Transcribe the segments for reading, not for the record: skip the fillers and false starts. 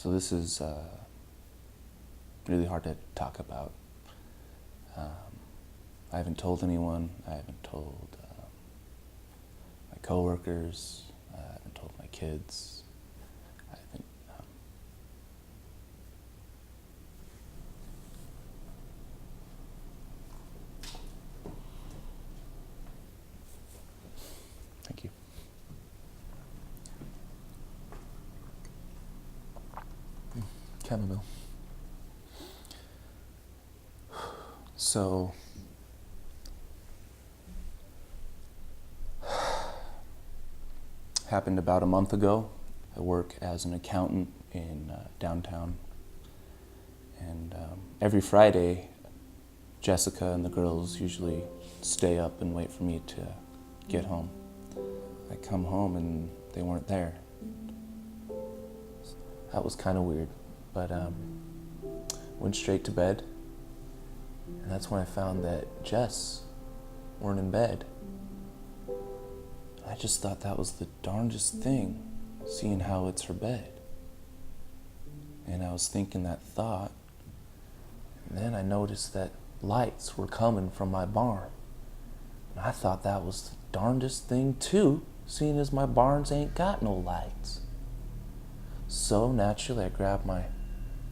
So this is really hard to talk about. I haven't told anyone. I haven't told my coworkers. I haven't told my kids. I haven't. Thank you. Chamomile. So, happened about a month ago. I work as an accountant in downtown, and every Friday, Jessica and the girls usually stay up and wait for me to get home. I come home and they weren't there. That was kind of weird, but went straight to bed, and that's when I found that Jess weren't in bed. I just thought that was the darndest thing, seeing how it's her bed. And I was thinking that thought, and then I noticed that lights were coming from my barn. And I thought that was the darndest thing too, seeing as my barns ain't got no lights. So naturally I grabbed my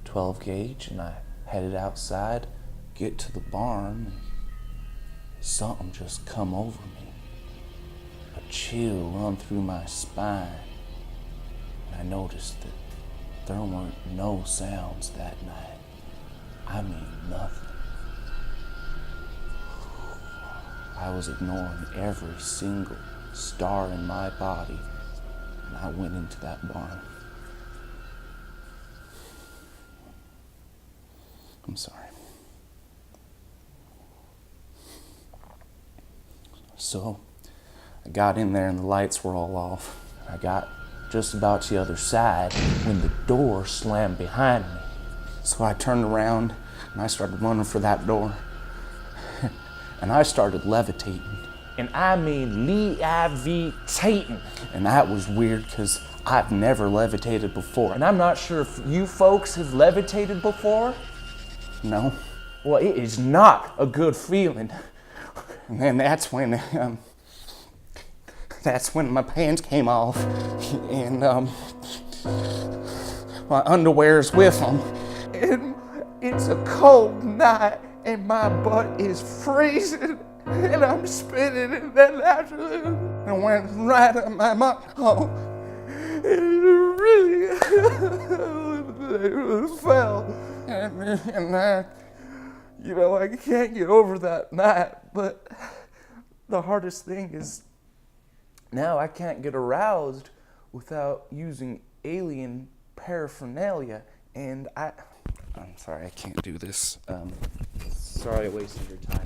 12 gauge and I headed outside, get to the barn, and something just come over me. A chill run through my spine, and I noticed that there weren't no sounds that night. I mean nothing. I was ignoring every single star in my body, and I went into that barn. I'm sorry. So, I got in there and the lights were all off. I got just about to the other side when the door slammed behind me. So I turned around and I started running for that door. And I started levitating. And I mean levitating. And that was weird because I've never levitated before. And I'm not sure if you folks have levitated before. No? Well, it is not a good feeling. And then that's when my pants came off and my underwear's with them. And it's a cold night and my butt is freezing and I'm spinning and then naturally I went right up my mouth. Oh, it really fell. And I, I can't get over that night, but the hardest thing is now I can't get aroused without using alien paraphernalia, and I'm sorry, I can't do this. Sorry I wasted your time.